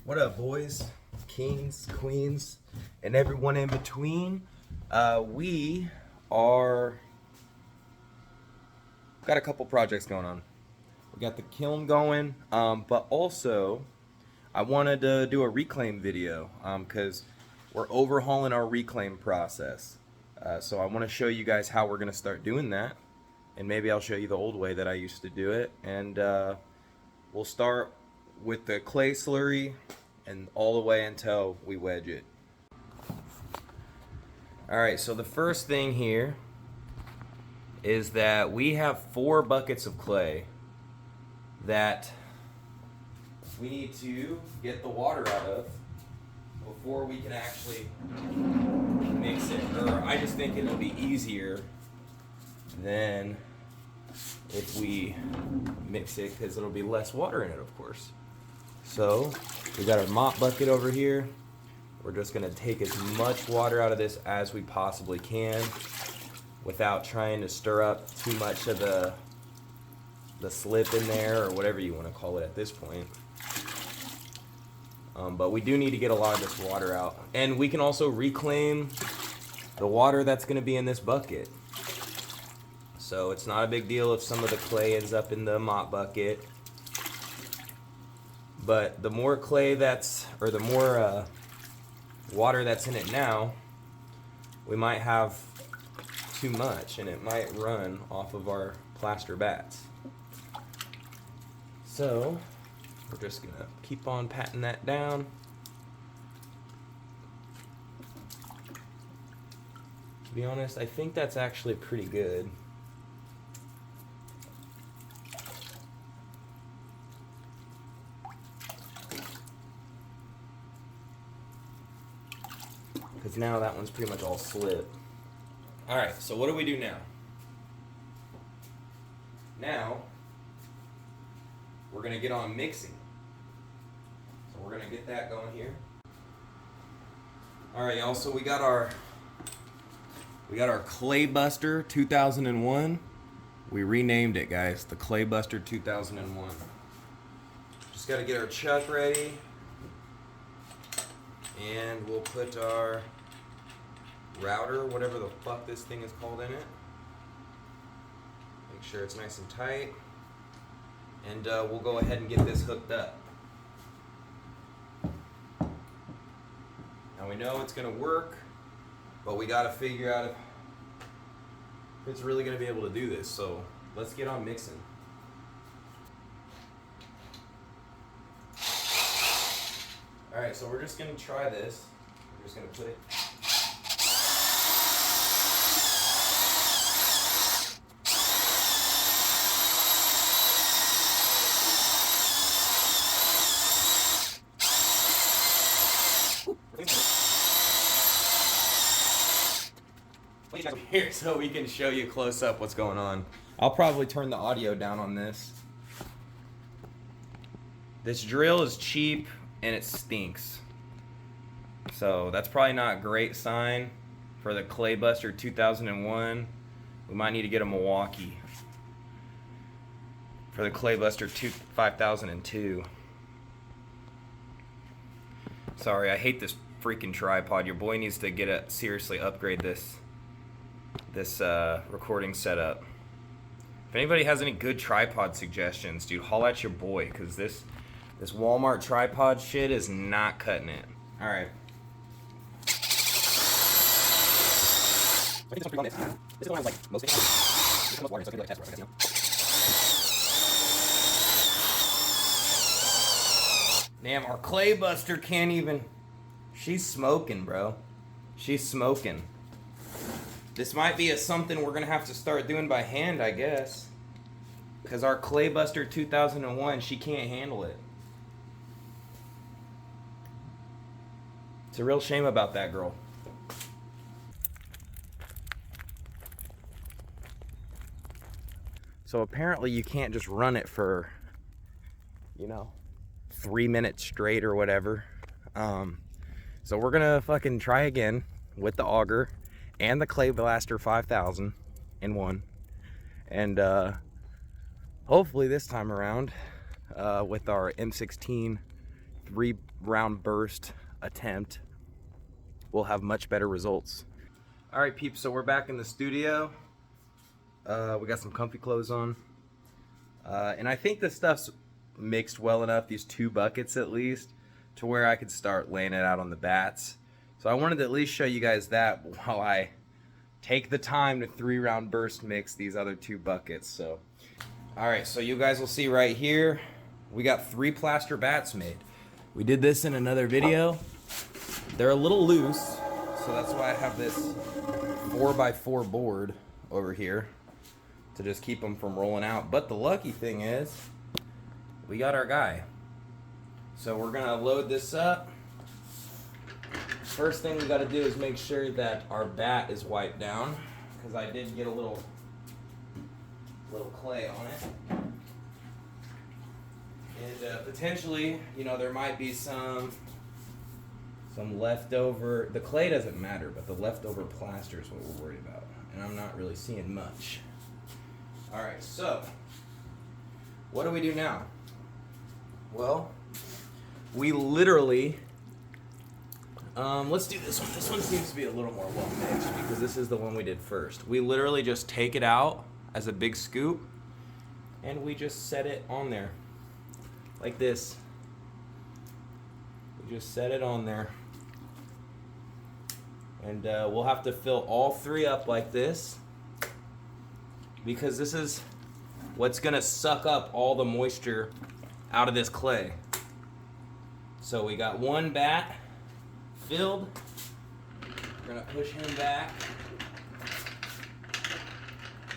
What up, boys, kings, queens, and everyone in between? We are got a couple projects going on. We got the kiln going, but also I wanted to do a reclaim video because we're overhauling our reclaim process. So I want to show you guys how we're going to start doing that, and maybe I'll show you the old way that I used to do it, and we'll start with the clay slurry and all the way until we wedge it. Alright, so the first thing here is that we have 4 buckets of clay that we need to get the water out of before we can actually mix it. Or I just think it'll be easier than if we mix it, because it'll be less water in it, of course. So we got our mop bucket over here. We're just gonna take as much water out of this as we possibly can without trying to stir up too much of the slip in there, or whatever you want to call it at this point. But we do need to get a lot of this water out, and we can also reclaim the water that's going to be in this bucket. So it's not a big deal if some of the clay ends up in the mop bucket. But the more clay or the more water that's in it now, we might have too much, and it might run off of our plaster bats. So we're just gonna keep on patting that down. To be honest, I think that's actually pretty good. Because now that one's pretty much all slip. Alright, so what do we do now? Now, we're going to get on mixing. So we're going to get that going here. Alright, y'all, so we got our Clay Buster 2001. We renamed it, guys, the Clay Buster 2001. Just got to get our chuck ready. And we'll put our router, whatever the fuck this thing is called, in it. Make sure it's nice and tight. And we'll go ahead and get this hooked up. Now we know it's going to work, but we got to figure out if it's really going to be able to do this. So let's get on mixing. Alright, so we're just going to try this. We're just going to put it. Here so we can show you close up what's going on. I'll probably turn the audio down on this. This drill is cheap and it stinks. So that's probably not a great sign for the Clay Buster 2001. We might need to get a Milwaukee for the Clay Buster 5002. Sorry, I hate this freaking tripod. Your boy needs to seriously upgrade this recording setup. If anybody has any good tripod suggestions, dude, holla at your boy, because this Walmart tripod shit is not cutting it. Alright. Damn, our Clay Buster can't even. She's smoking, bro. She's smoking. This might be something we're gonna have to start doing by hand, I guess. Because our Clay Buster 2001, she can't handle it. It's a real shame about that girl. So apparently you can't just run it for, 3 minutes straight or whatever. So we're gonna fucking try again with the auger and the Clay Blaster 5001, and hopefully this time around with our M16 3-round burst attempt, we'll have much better results. All right, peeps, so we're back in the studio. We got some comfy clothes on. And I think this stuff's mixed well enough, these 2 buckets at least, to where I could start laying it out on the bats. So I wanted to at least show you guys that while I take the time to 3-round burst mix these other 2 buckets. So, all right, so you guys will see right here, we got 3 plaster bats made. We did this in another video. They're a little loose, so that's why I have this 4x4 board over here to just keep them from rolling out. But the lucky thing is, we got our guy. So we're gonna load this up. First thing we gotta do is make sure that our bat is wiped down, because I did get a little clay on it. And potentially, you know, there might be some leftover. The clay doesn't matter, but the leftover plaster is what we're worried about. And I'm not really seeing much. All right, so what do we do now? Well, we literally, let's do this one. This one seems to be a little more well mixed because this is the one we did first. We literally just take it out as a big scoop and we just set it on there like this. We just set it on there. And we'll have to fill all 3 up like this, because this is what's gonna suck up all the moisture out of this clay. So we got 1 bat filled. We're gonna push him back.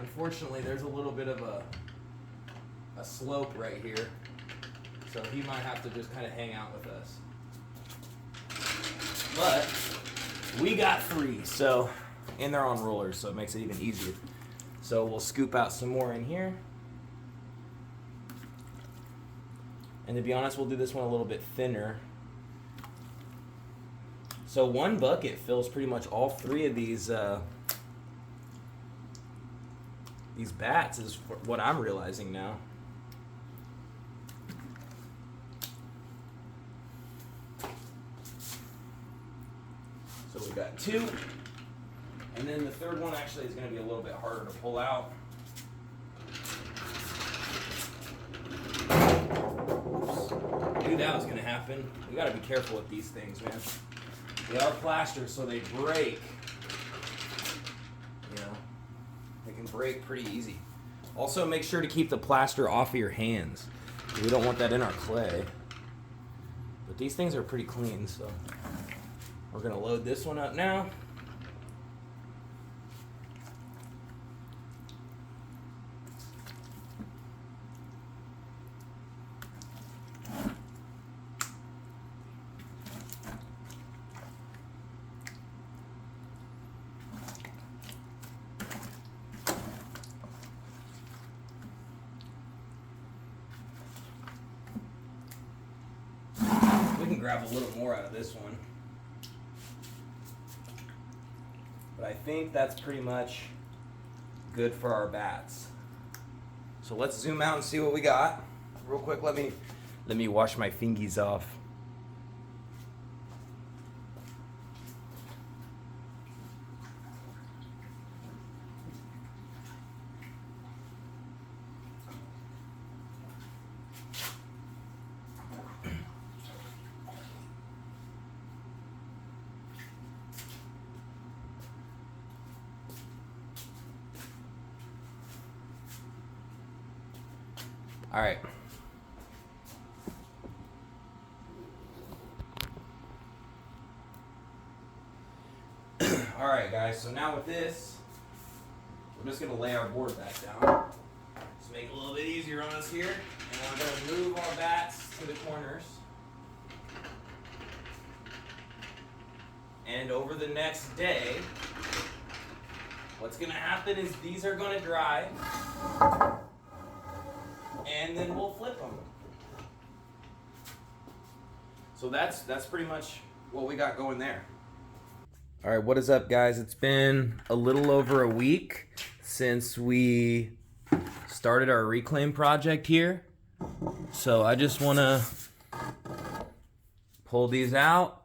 Unfortunately, there's a little bit of a slope right here, so he might have to just kind of hang out with us. But we got 3, so, and they're on rollers, so it makes it even easier. So we'll scoop out some more in here. And to be honest, we'll do this one a little bit thinner. So 1 bucket fills pretty much all 3 of these bats, is what I'm realizing now. So we got 2. And then the 3rd one actually is going to be a little bit harder to pull out. Knew that was going to happen. We got to be careful with these things, man. They are plaster, so they break. You know, they can break pretty easy. Also, make sure to keep the plaster off of your hands. We don't want that in our clay. But these things are pretty clean, so we're going to load this one up now. We can grab a little more out of this one. But I think that's pretty much good for our bats. So let's zoom out and see what we got. Real quick, let me wash my fingies off. All right. All right, guys, so now with this, we're just gonna lay our board back down. Just make it a little bit easier on us here. And we're gonna move our bats to the corners. And over the next day, what's gonna happen is these are gonna dry. And then we'll flip them. So that's pretty much what we got going there. All right, what is up, guys? It's been a little over a week since we started our reclaim project here. So I just want to pull these out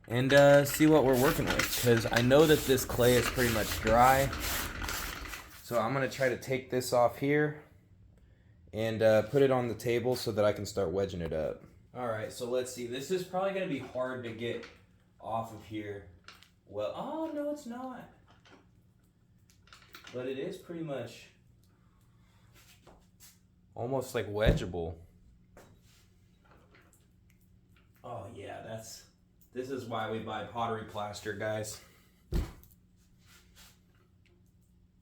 and see what we're working with, because I know that this clay is pretty much dry. So I'm gonna try to take this off here and put it on the table so that I can start wedging it up. All right, so let's see. This is probably gonna be hard to get off of here. Well, oh no, it's not. But it is pretty much almost like wedgeable. Oh yeah, this is why we buy pottery plaster, guys.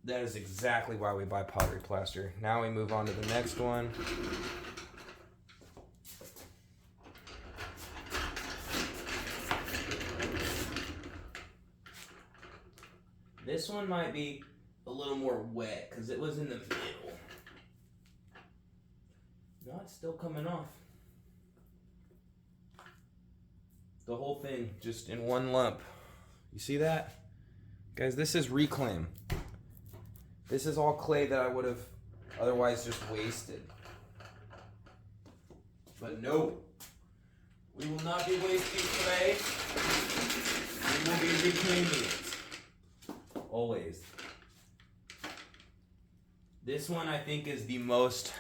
That is exactly why we buy pottery plaster. Now we move on to the next one. This one might be a little more wet because it was in the middle. No, it's still coming off. The whole thing just in one lump. You see that? Guys, this is reclaim. This is all clay that I would have otherwise just wasted. But no, we will not be wasting clay. We will be reclaiming it. Always. This one I think is the most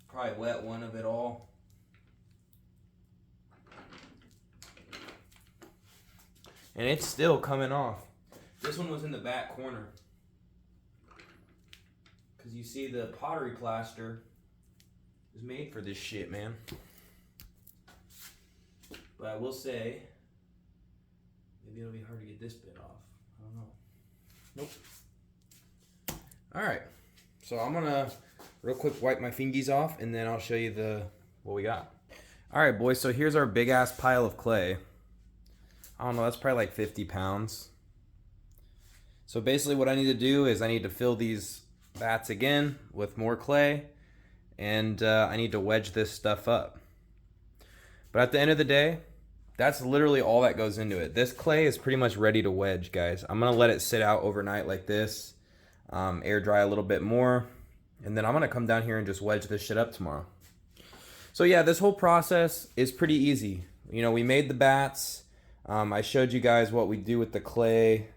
probably wet one of it all. And it's still coming off. This one was in the back corner. Because you see the pottery plaster is made for this shit, man. But I will say, maybe it'll be hard to get this bit off. I don't know. Nope. Alright. So I'm gonna real quick wipe my fingies off and then I'll show you what we got. Alright boys, so here's our big ass pile of clay. I don't know, that's probably like 50 pounds. So basically what I need to do is I need to fill these vats again with more clay, and I need to wedge this stuff up. But at the end of the day, that's literally all that goes into it. This clay is pretty much ready to wedge, guys. I'm gonna let it sit out overnight like this, air dry a little bit more, and then I'm gonna come down here and just wedge this shit up tomorrow. So yeah, this whole process is pretty easy. You know, we made the bats. I showed you guys what we do with the clay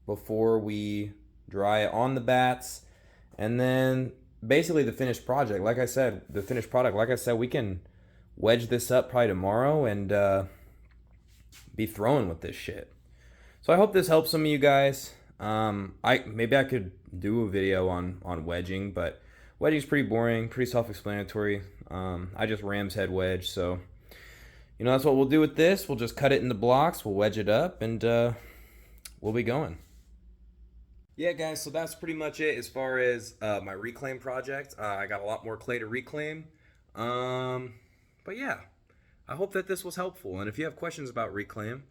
before we dry it on the bats, and then basically the finished project. Like I said, we can wedge this up probably tomorrow and be throwing with this shit. So I hope this helps some of you guys. Maybe I could do a video on wedging, but wedging's pretty boring, pretty self-explanatory. I just ram's head wedge, so you know that's what we'll do with this. We'll just cut it into blocks, we'll wedge it up, and we'll be going. Yeah, guys, so that's pretty much it as far as my reclaim project. I got a lot more clay to reclaim. But yeah, I hope that this was helpful. And if you have questions about reclaim,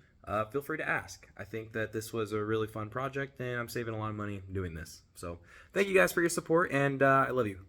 feel free to ask. I think that this was a really fun project, and I'm saving a lot of money doing this. So thank you guys for your support, and I love you.